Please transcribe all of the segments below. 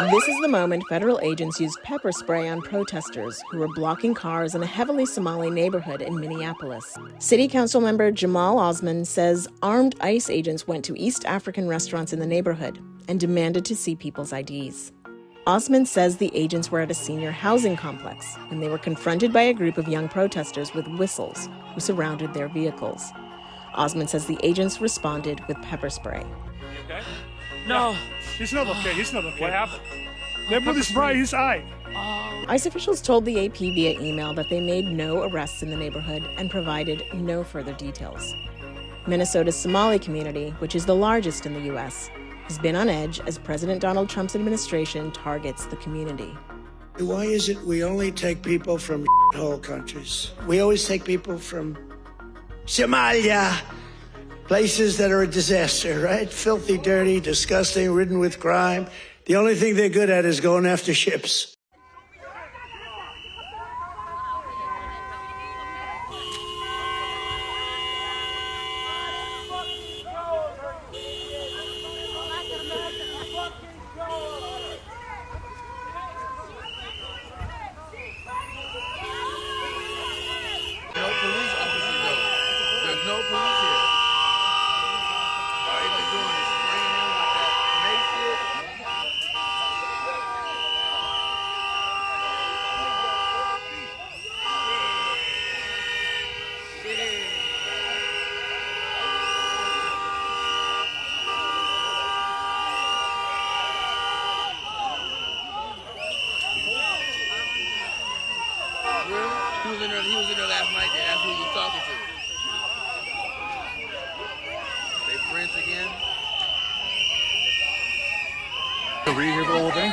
This is the moment federal agents used pepper spray on protesters who were blocking cars in a heavily Somali neighborhood in Minneapolis. City Council member Jamal Osman says armed ICE agents went to East African restaurants in the neighborhood and demanded to see people's IDs. Osman says the agents were at a senior housing complex when they were confronted by a group of young protesters with whistles who surrounded their vehicles. Osman says the agents responded with pepper spray. Okay? No. He's not okay. He's not okay. What happened? They put the spray in his eye. ICE officials told the AP via email that they made no arrests in the neighborhood and provided no further details. Minnesota's Somali community, which is the largest in the U.S., has been on edge as President Donald Trump's administration targets the community. Why is it we only take people from whole countries? We always take people from Somalia, places that are a disaster, right? Filthy, dirty, disgusting, ridden with crime. The only thing they're good at is going after ships. He was in there last night. That's who he was talking to. They Prince again. Were you here for the whole thing?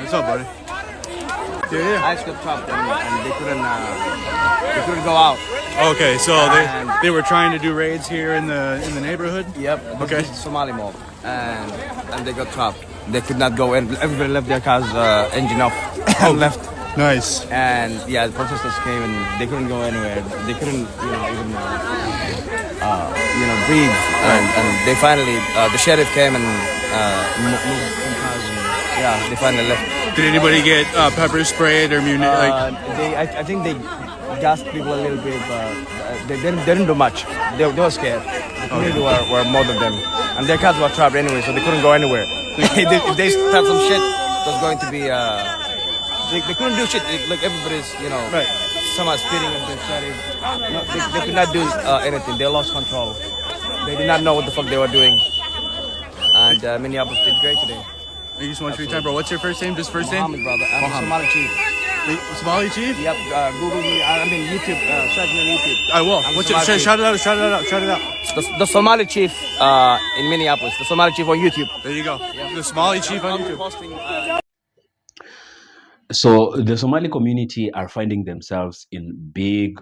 What's up, buddy? Yeah. Ice got trapped and they couldn't go out. Okay, so they were trying to do raids here in the neighborhood. Yep. Okay. This is Somali mob, and they got trapped. They could not go in. Everybody left their cars engine off and left. Nice. And yeah, the protesters came and they couldn't go anywhere. They couldn't, even breathe. And they finally, the sheriff came and moved some cars. And, they finally left. Did anybody get pepper sprayed or I think they gassed people a little bit, but they didn't do much. They were scared. The community were more than them, and their cars were trapped anyway, so they couldn't go anywhere. If they start some shit, it was going to be. They couldn't do shit. Like everybody's, right. Someone spitting and they started. They could not do anything. They lost control. They did not know what the fuck they were doing. And Minneapolis did great today. Thank you so much for your time, bro. What's your first name? Just first name? Mohammed, brother. I'm a Somali chief. The Somali chief? Yep. Google me. YouTube. Search me on YouTube. I will. What's your, shout it out. Shout it out. The Somali chief in Minneapolis. The Somali chief on YouTube. There you go. Yep. The Somali chief on YouTube. So the Somali community are finding themselves in big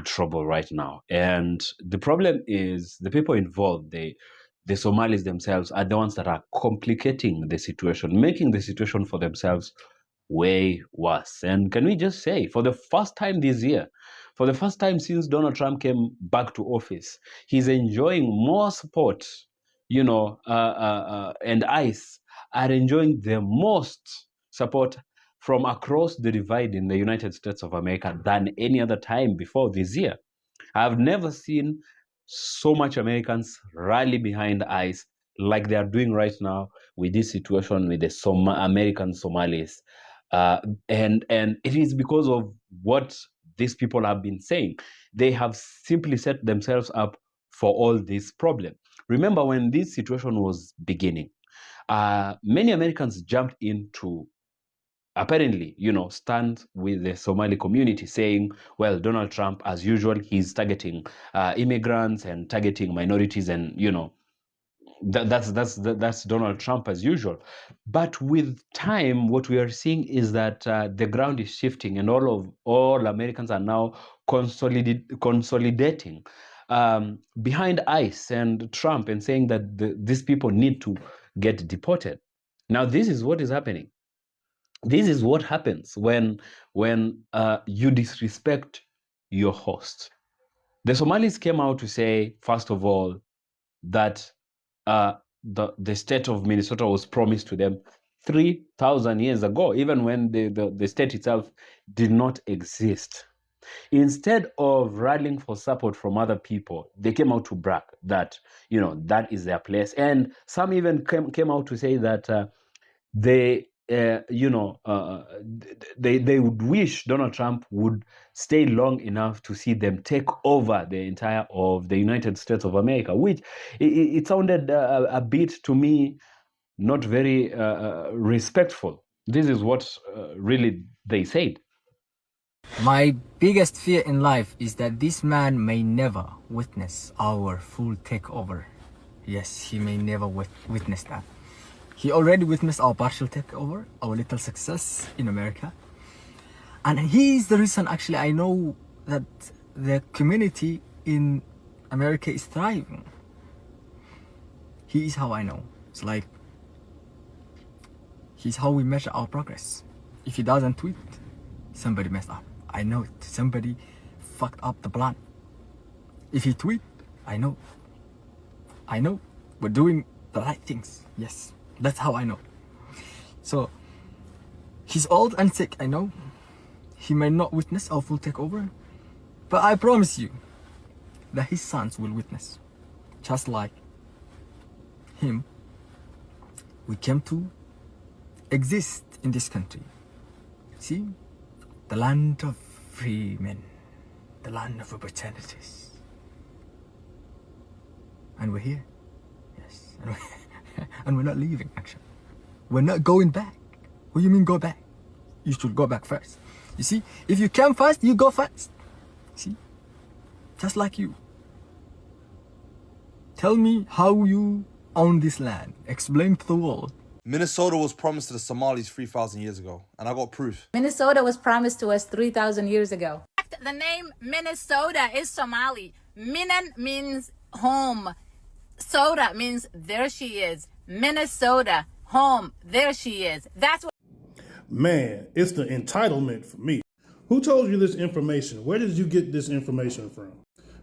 trouble right now. And the problem is the people involved, the Somalis themselves are the ones that are complicating the situation, making the situation for themselves way worse. And can we just say, for the first time this year, for the first time since Donald Trump came back to office, he's enjoying more support, and ICE are enjoying the most support from across the divide in the United States of America than any other time before this year. I've never seen so much Americans rally behind ICE like they are doing right now with this situation with the American Somalis. And it is because of what these people have been saying. They have simply set themselves up for all this problem. Remember when this situation was beginning, many Americans jumped into apparently, stand with the Somali community saying, well, Donald Trump, as usual, he's targeting immigrants and targeting minorities and, That's Donald Trump as usual. But with time, what we are seeing is that the ground is shifting, and all Americans are now consolidating behind ICE and Trump, and saying that these people need to get deported. Now, this is what is happening. This is what happens when you disrespect your host. The Somalis came out to say, first of all, that the state of Minnesota was promised to them 3,000 years ago, even when the state itself did not exist. Instead of rallying for support from other people, they came out to brag that, that is their place. And some even came out to say that they would wish Donald Trump would stay long enough to see them take over the entire of the United States of America, which it sounded a bit to me not very respectful. This is what really they said. My biggest fear in life is that this man may never witness our full takeover. Yes, he may never witness that. He already witnessed our partial takeover, our little success in America. And he is the reason, actually, I know that the community in America is thriving. He is how I know. It's like, he's how we measure our progress. If he doesn't tweet, somebody messed up. I know it. Somebody fucked up the plan. If he tweet, I know. We're doing the right things. Yes. That's how I know. So, he's old and sick, I know. He may not witness our full takeover, but I promise you that his sons will witness. Just like him, we came to exist in this country. See? The land of free men. The land of opportunities. And we're here. Yes. And we're not leaving, actually. We're not going back. What do you mean go back? You should go back first. You see, if you come fast, you go fast. See? Just like you. Tell me how you own this land. Explain to the world. Minnesota was promised to the Somalis 3,000 years ago, and I got proof. Minnesota was promised to us 3,000 years ago. The name Minnesota is Somali. Minan means home. Soda means there she is. Minnesota, home, there she is. That's what. Man, it's the entitlement for me. Who told you this information? Where did you get this information from?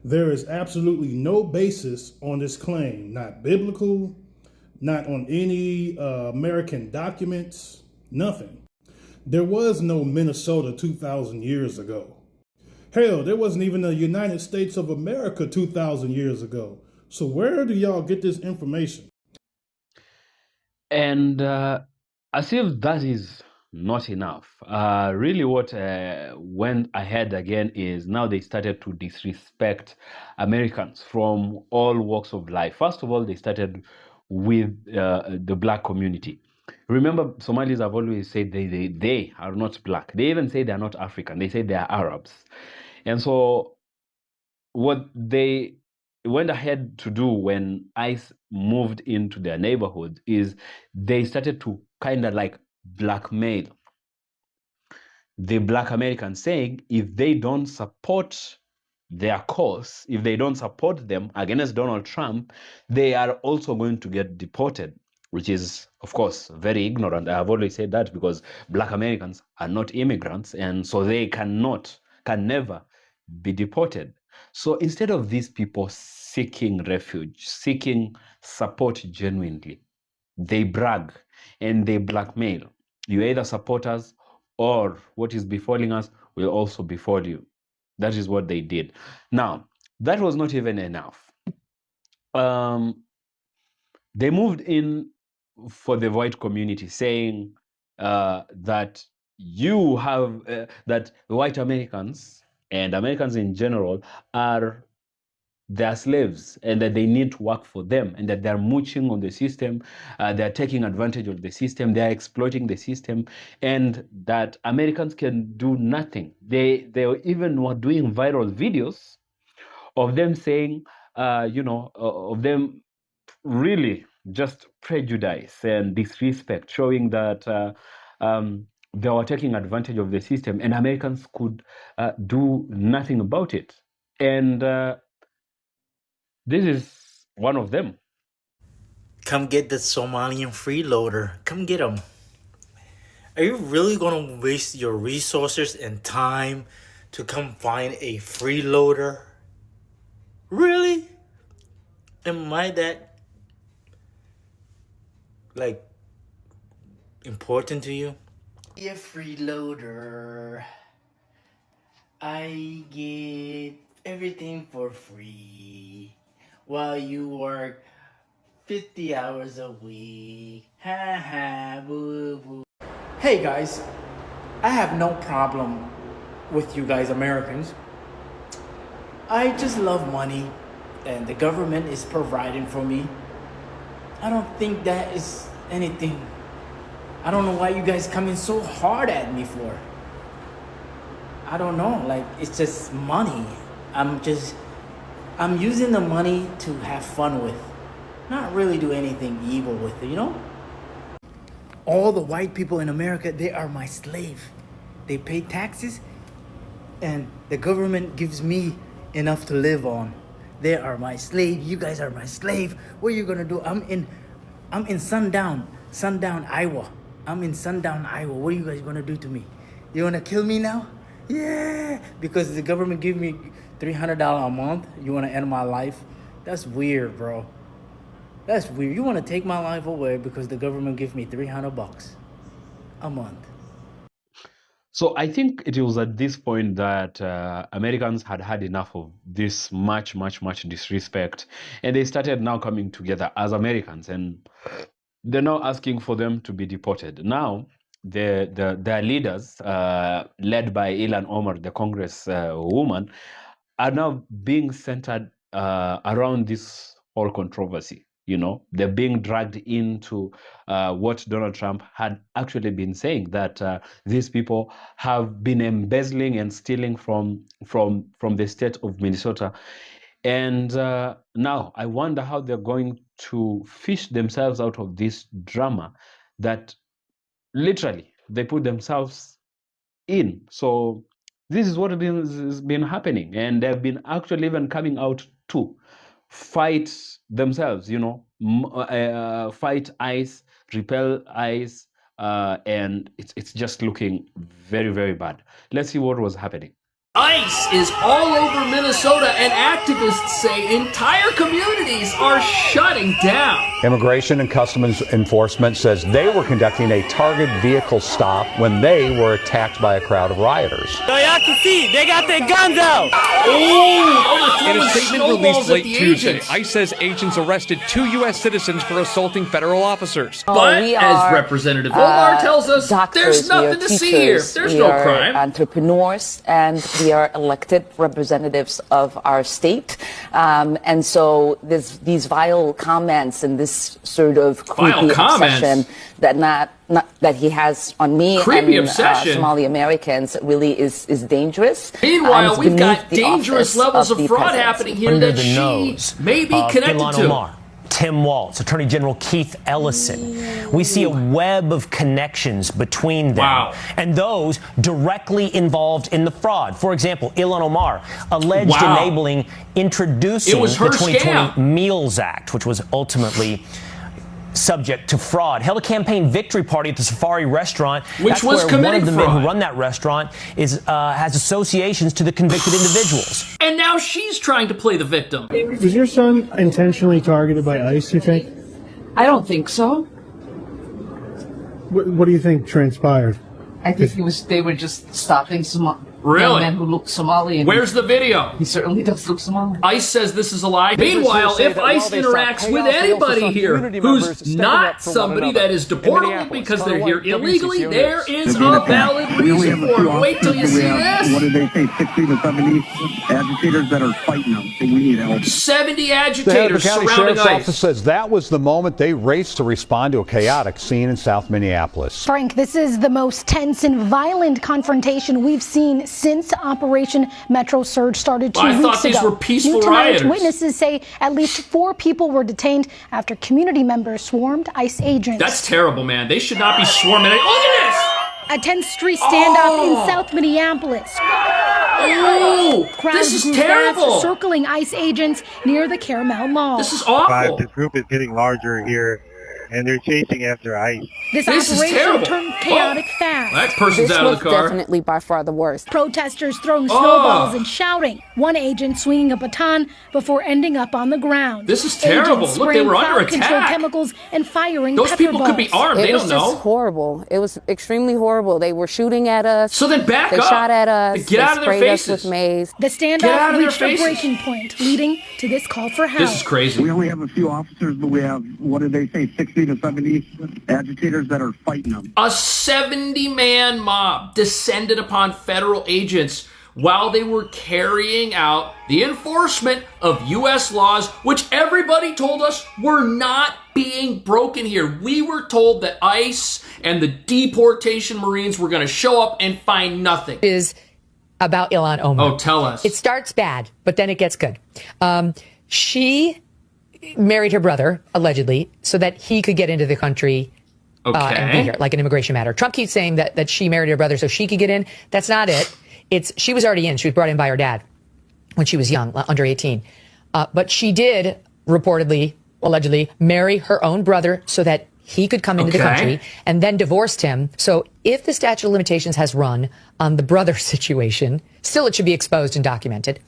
There is absolutely no basis on this claim. Not biblical, not on any American documents, nothing. There was no Minnesota 2,000 years ago. Hell, there wasn't even the United States of America 2,000 years ago. So where do y'all get this information? And as if that is not enough, really what went ahead again is now they started to disrespect Americans from all walks of life. First of all, they started with the black community. Remember, Somalis have always said they are not black. They even say they are not African. They say they are Arabs. And so what they went ahead to do when ICE moved into their neighborhood is they started to kind of like blackmail the black Americans, saying if they don't support their cause, if they don't support them against Donald Trump, they are also going to get deported, which is, of course, very ignorant. I have always said that because black Americans are not immigrants, and so they can never be deported. So instead of these people seeking refuge, seeking support genuinely, they brag and they blackmail. You either support us or what is befalling us will also befall you. That is what they did. Now, that was not even enough. They moved in for the white community, saying that you have that white Americans and Americans in general are their slaves, and that they need to work for them, and that they're mooching on the system, they're taking advantage of the system, they're exploiting the system, and that Americans can do nothing. They even were doing viral videos of them saying, of them really just prejudice and disrespect, showing that they were taking advantage of the system and Americans could do nothing about it. And this is one of them. Come get the Somalian freeloader. Come get him. Are you really going to waste your resources and time to come find a freeloader? Really? Am I that, like, important to you? Be a freeloader. I get everything for free while you work 50 hours a week. Ha ha, boo boo. Hey guys, I have no problem with you guys Americans. I just love money and the government is providing for me. I don't think that is anything. I don't know why you guys coming so hard at me for. I don't know, like it's just money. I'm using the money to have fun with. Not really do anything evil with it, you know? All the white people in America, they are my slave. They pay taxes and the government gives me enough to live on. They are my slave. You guys are my slave. What are you gonna do? I'm in Sundown, Iowa. I'm in Sundown, Iowa. What are you guys gonna do to me? You wanna kill me now? Yeah, because the government give me $300 a month. You wanna end my life? That's weird, bro. That's weird. You want to take my life away because the government gives me $300 a month. So I think it was at this point that Americans had had enough of this much disrespect, and they started now coming together as Americans, and they're now asking for them to be deported. Now, their leaders, led by Ilhan Omar, the Congress woman, are now being centered around this whole controversy. You know, they're being dragged into what Donald Trump had actually been saying, that these people have been embezzling and stealing from the state of Minnesota. And now I wonder how they're going to fish themselves out of this drama that literally they put themselves in. So this is what has been happening, and they've been actually even coming out to fight themselves, you know, fight ICE, repel ICE, and it's just looking very bad. Let's see what was happening. ICE is all over Minnesota, and activists say entire communities are shutting down. Immigration and Customs Enforcement says they were conducting a targeted vehicle stop when they were attacked by a crowd of rioters. So y'all can see, they got their guns out. In a statement released late Tuesday, ICE says agents arrested 2 U.S. citizens for assaulting federal officers. But as Representative Omar tells us, there's nothing to see here. There's no crime. Entrepreneurs, and we are elected representatives of our state. And so these vile comments and this sort of creepy obsession that he has on me and Somali Americans really is dangerous. Meanwhile, we've got dangerous levels of fraud happening here that she may be connected to. Omar, Tim Walz, Attorney General Keith Ellison. We see a web of connections between them. Wow. And those directly involved in the fraud. For example, Ilhan Omar alleged enabling introducing the 2020 Meals Act, which was ultimately subject to fraud. Held a campaign victory party at the Safari restaurant. Which was committing fraud. One of the men who run that restaurant has associations to the convicted individuals. And now she's trying to play the victim. Was your son intentionally targeted by ICE, you think? I don't think so. What do you think transpired? I think they were just stopping some Really? man who looked Somali. And where's the video? He certainly does look Somali. ICE says this is a lie. Meanwhile, if ICE interacts with anybody here who's not somebody that is deportable because they're here illegally, there is a valid reason for it. Wait till you see this. What did they say? 60 to 70 agitators that are fighting them. So we need help. 70 The agitators county surrounding sheriff's ICE. office says that was the moment they raced to respond to a chaotic scene in South Minneapolis. Frank, this is the most tense and violent confrontation we've seen since Operation Metro Surge started 2 I weeks thought these ago. were peaceful New tonight, rioters. witnesses say at least 4 people were detained after community members swarmed ICE agents. That's terrible, man. They should not be swarming. Look at this! A 10th Street standoff in South Minneapolis. Oh, Crowds this is grew terrible. fast, circling ICE agents near the Caramel Mall. This is awful. This group is getting larger here, and they're chasing after ICE. This is operation terrible. turned chaotic fast. That person's This out of was the car. definitely by far the worst. Protesters throwing snowballs and shouting. One agent swinging a baton before ending up on the ground. This is terrible. Agents Look, they spraying were under crowd-control attack. chemicals and firing Those pepper people balls. could be armed. They It was don't know. just horrible. It was extremely horrible. They were shooting at us. So then back they up. shot at us. Get out of their sprayed us faces. with mace. The Get out standoff of their reached a faces. breaking point, leading to this call for help. This is crazy. We only have a few officers, but we have, what did they say, 60 to 70 agitators that are fighting them. A 70-man mob descended upon federal agents while they were carrying out the enforcement of U.S. laws, which everybody told us were not being broken here. We were told that ICE and the deportation Marines were going to show up and find nothing. Is about Ilhan Omar. Oh, tell us. It starts bad, but then it gets good. She married her brother, allegedly, so that he could get into the country and be here, like an immigration matter. Trump keeps saying that she married her brother so she could get in. That's not it. She was already in. She was brought in by her dad when she was young, under 18. But she did reportedly, allegedly, marry her own brother so that he could come into the country, and then divorced him. So if the statute of limitations has run on the brother situation, still it should be exposed and documented.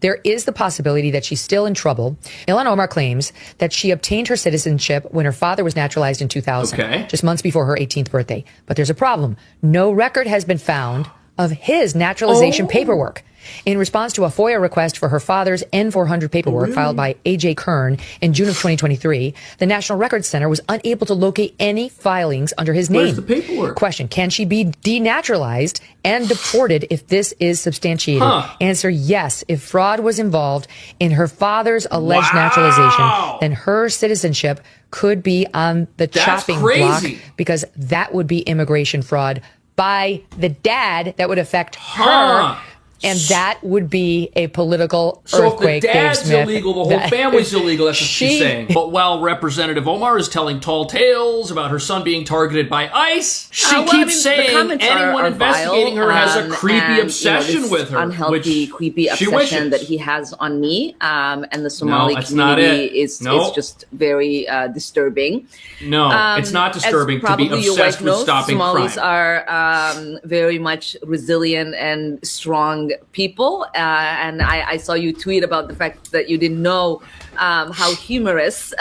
There is the possibility that she's still in trouble. Ilhan Omar claims that she obtained her citizenship when her father was naturalized in 2000, just months before her 18th birthday. But there's a problem. No record has been found of his naturalization paperwork. In response to a FOIA request for her father's N-400 paperwork filed by A.J. Kern in June of 2023, the National Records Center was unable to locate any filings under his name. Where's the paperwork? Question, can she be denaturalized and deported if this is substantiated? Answer, yes. If fraud was involved in her father's alleged naturalization, then her citizenship could be on the chopping block, because that would be immigration fraud by the dad. That would affect her. And that would be a political earthquake. So if the dad's Dave Smith, illegal, the whole family's illegal. That's what she's saying. But while Representative Omar is telling tall tales about her son being targeted by ICE, she keeps saying anyone investigating her has a creepy obsession with her. Unhealthy, creepy obsession that he has on me. And the Somali community is just very disturbing. No, it's not disturbing to be obsessed with stopping Somalis crime. are very much resilient and strong people, and I saw you tweet about the fact that you didn't know how humorous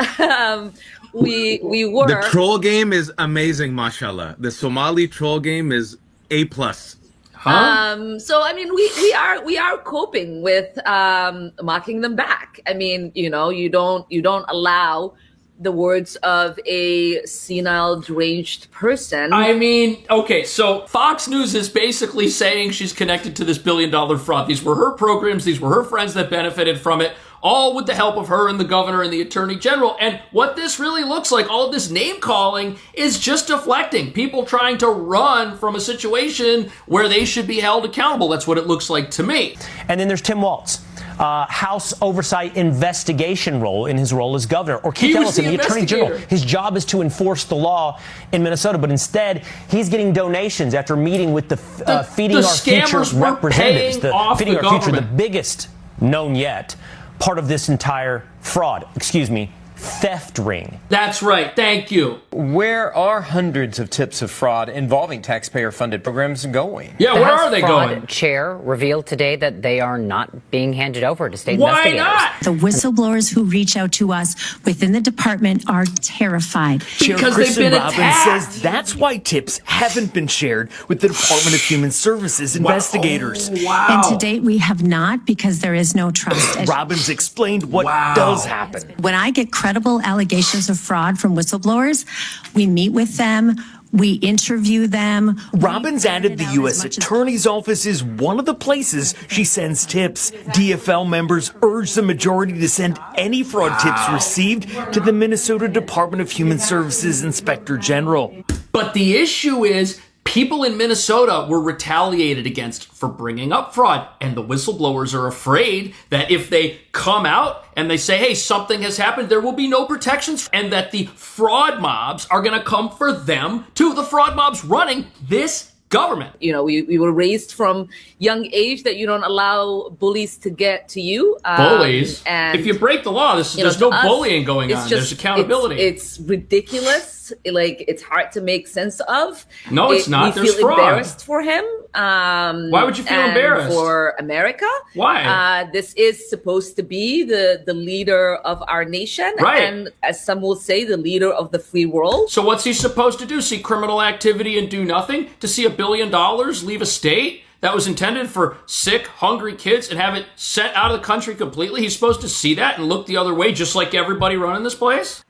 we were. The troll game is amazing, mashallah. The Somali troll game is A+. So I mean, we are coping with mocking them back. I mean, you don't allow the words of a senile, deranged person. I mean, okay, so Fox News is basically saying she's connected to this billion-dollar fraud. These were her programs. These were her friends that benefited from it, all with the help of her and the governor and the attorney general. And what this really looks like, all of this name-calling, is just deflecting. People trying to run from a situation where they should be held accountable. That's what it looks like to me. And then there's Tim Walz. House Oversight Investigation role in his role as governor, or Keith Ellison, the Attorney General. His job is to enforce the law in Minnesota, but instead he's getting donations after meeting with the Feeding Our Future representatives. Feeding Our Future, the biggest known yet part of this entire fraud, theft ring. That's right. Thank you. Where are hundreds of tips of fraud involving taxpayer-funded programs going? Yeah, where are they going? The House Fraud Chair revealed today that they are not being handed over to state investigators. Why not? The whistleblowers who reach out to us within the department are terrified. Chair Kristen Robbins says that's why tips haven't been shared with the Department of Human Services investigators. And to date, we have not, because there is no trust. Robbins explained what does happen. When I get credible allegations of fraud from whistleblowers, we meet with them, we interview them. Robbins added the U.S. Attorney's Office is one of the places she sends tips. DFL members urge the majority to send any fraud tips received to the Minnesota Department of Human Services Inspector General. But the issue is, People in Minnesota were retaliated against for bringing up fraud, and the whistleblowers are afraid that if they come out and they say, hey, something has happened, there will be no protections, and that the fraud mobs are going to come for them too. The fraud mobs running this government. You know, we were raised from young age that you don't allow bullies to get to you. Bullies? And if you break the law, there's no bullying going on. There's accountability. It's ridiculous. Like, it's hard to make sense of. No, it's not. We There's feel fraud. embarrassed for him. Why would you feel and embarrassed? For America. Why? This is supposed to be the leader of our nation. Right. And as some will say, the leader of the free world. So what's he supposed to do? See criminal activity and do nothing? To see $1 billion leave a state that was intended for sick, hungry kids and have it sent out of the country completely? He's supposed to see that and look the other way, just like everybody running this place?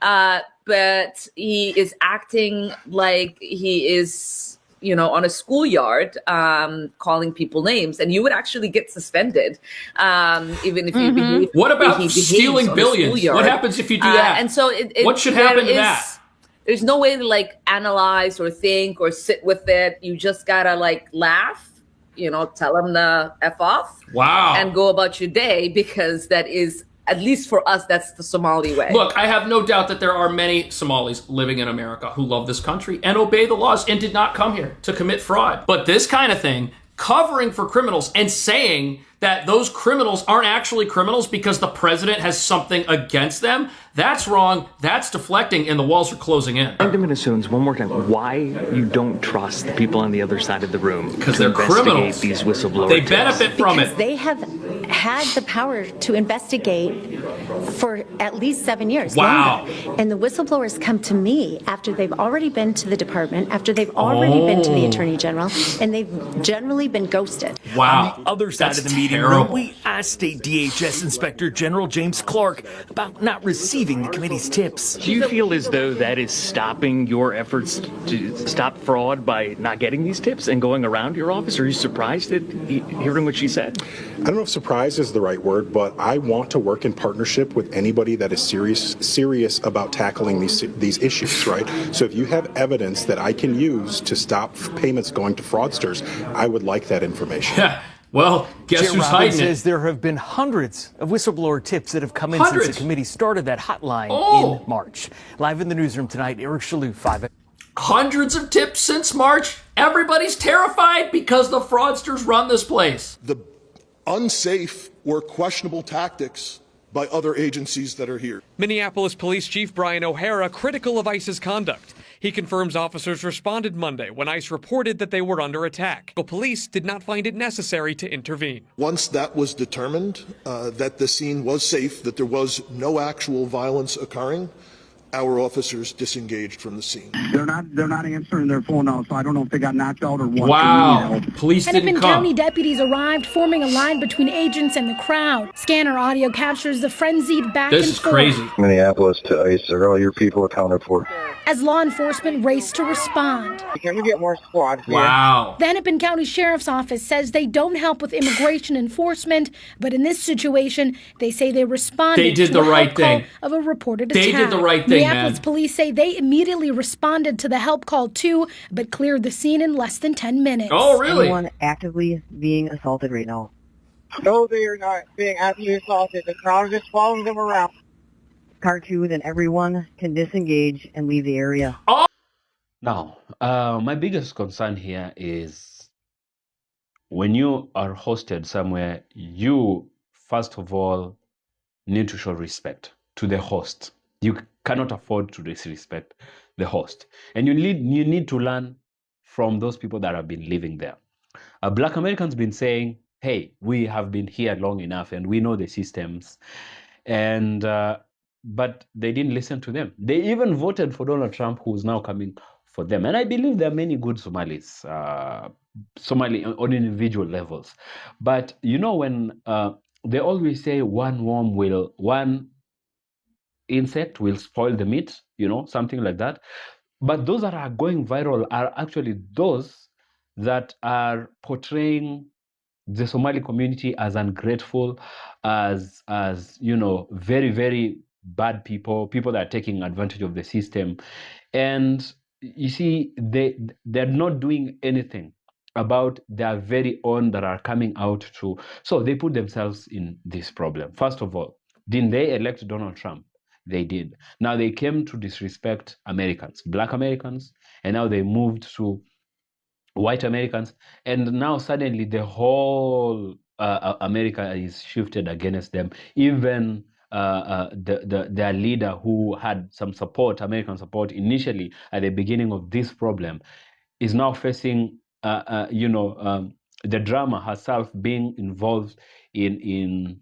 But he is acting like he is, you know, on a schoolyard, calling people names, and you would actually get suspended, even if you behave. What about if he stealing behaves on a billions? schoolyard. What happens if you do that? And so what should happen to that? There's no way to like analyze or think or sit with it. You just gotta like laugh, you know, tell him to F off. Wow. And go about your day, because that is, at least for us, that's the Somali way. Look, I have no doubt that there are many Somalis living in America who love this country and obey the laws and did not come here to commit fraud. But this kind of thing, covering for criminals and saying that those criminals aren't actually criminals because the president has something against them, that's wrong, that's deflecting, and the walls are closing in. And to Minnesotans, one more time, why you don't trust the people on the other side of the room because to they're investigate criminals. These whistleblowers. They benefit from because it. They have had the power to investigate for at least 7 years. Wow. Longer. And the whistleblowers come to me after they've already been to the department, after they've already been to the attorney general, and they've generally been ghosted. Wow. On the other side of the meeting terrible. room, we asked State DHS Inspector General James Clark about not receiving the committee's tips. Do you feel as though that is stopping your efforts to stop fraud by not getting these tips and going around your office? Are you surprised at hearing what she said? I don't know if surprise is the right word, but I want to work in partnership with anybody that is serious about tackling these issues, right? So if you have evidence that I can use to stop payments going to fraudsters, I would like that information. Yeah. Well, guess Chair who's Robbins hiding says it? there have been hundreds of whistleblower tips that have come in Hundreds. since the committee started that hotline in March. Live in the newsroom tonight, Eric Shalou, 5. Hundreds of tips since March. Everybody's terrified because the fraudsters run this place. The unsafe or questionable tactics by other agencies that are here. Minneapolis Police Chief Brian O'Hara critical of ICE's conduct. He confirms officers responded Monday when ICE reported that they were under attack. Police did not find it necessary to intervene. Once that was determined, that the scene was safe, that there was no actual violence occurring, our officers disengaged from the scene. They're not answering their phone now, so I don't know if they got knocked out or what. Wow. Police didn't Hennepin come. County deputies arrived, forming a line between agents and the crowd. Scanner audio captures the frenzied back This and is forth. crazy. Minneapolis to ICE, are all your people accounted for? As law enforcement raced to respond. Can we get more squads here? Wow. The Hennepin County Sheriff's Office says they don't help with immigration enforcement, but in this situation, they say they responded They did to the a help right call thing. of a reported They attack. did the right thing, Minneapolis man. police say they immediately responded to the help call too, but cleared the scene in less than 10 minutes. Oh, really? Anyone actively being assaulted right now? No, they are not being actively assaulted. The crowd is just following them around. Cartoon and everyone can disengage and leave the area. Now, my biggest concern here is when you are hosted somewhere, you, first of all, need to show respect to the host. You cannot afford to disrespect the host. And you need to learn from those people that have been living there. Black Americans been saying, hey, we have been here long enough and we know the systems. And but they didn't listen to them. They even voted for Donald Trump, who's now coming for them. And I believe there are many good Somalis, Somali on individual levels. But you know, when they always say one insect will spoil the meat, you know, something like that. But those that are going viral are actually those that are portraying the Somali community as ungrateful, as you know, very, very bad people that are taking advantage of the system. And you see, they're not doing anything about their very own that are coming out to. So they put themselves in this problem. First of all, didn't they elect Donald Trump? They did. Now they came to disrespect Americans, black Americans, and now they moved to white Americans, and now suddenly the whole America is shifted against them. Even their leader, who had some support, American support, initially at the beginning of this problem, is now facing, the drama herself, being involved in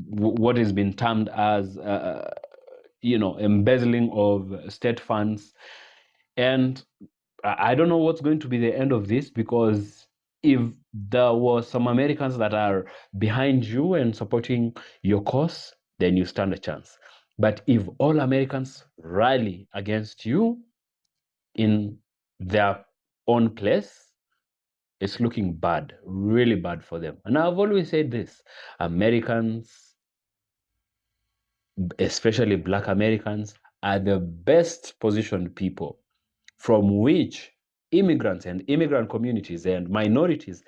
what has been termed as, embezzling of state funds. And I don't know what's going to be the end of this, because if there were some Americans that are behind you and supporting your cause, then you stand a chance. But if all Americans rally against you in their own place, it's looking bad, really bad for them. And I've always said this: Americans, especially black Americans, are the best positioned people from which immigrants and immigrant communities and minorities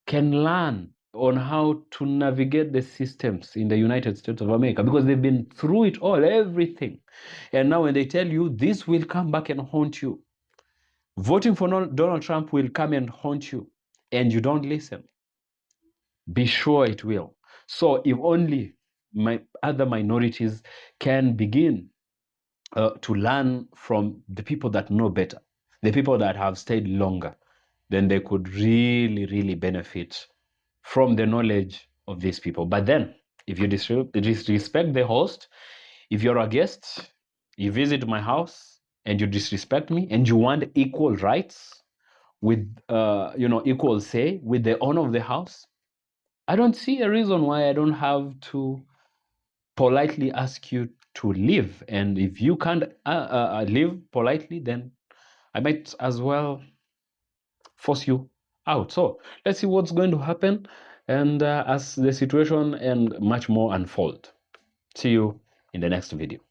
can learn on how to navigate the systems in the United States of America, because they've been through it all, everything. And now when they tell you this will come back and haunt you, voting for Donald Trump will come and haunt you, and you don't listen, be sure it will. So if only other minorities can begin to learn from the people that know better, the people that have stayed longer, then they could really, really benefit from the knowledge of these people. But then, if you disrespect the host, if you're a guest, you visit my house and you disrespect me, and you want equal rights with, equal say with the owner of the house, I don't see a reason why I don't have to politely ask you to leave. And if you can't leave politely, then I might as well force you out. So let's see what's going to happen, and as the situation and much more unfold. See you in the next video.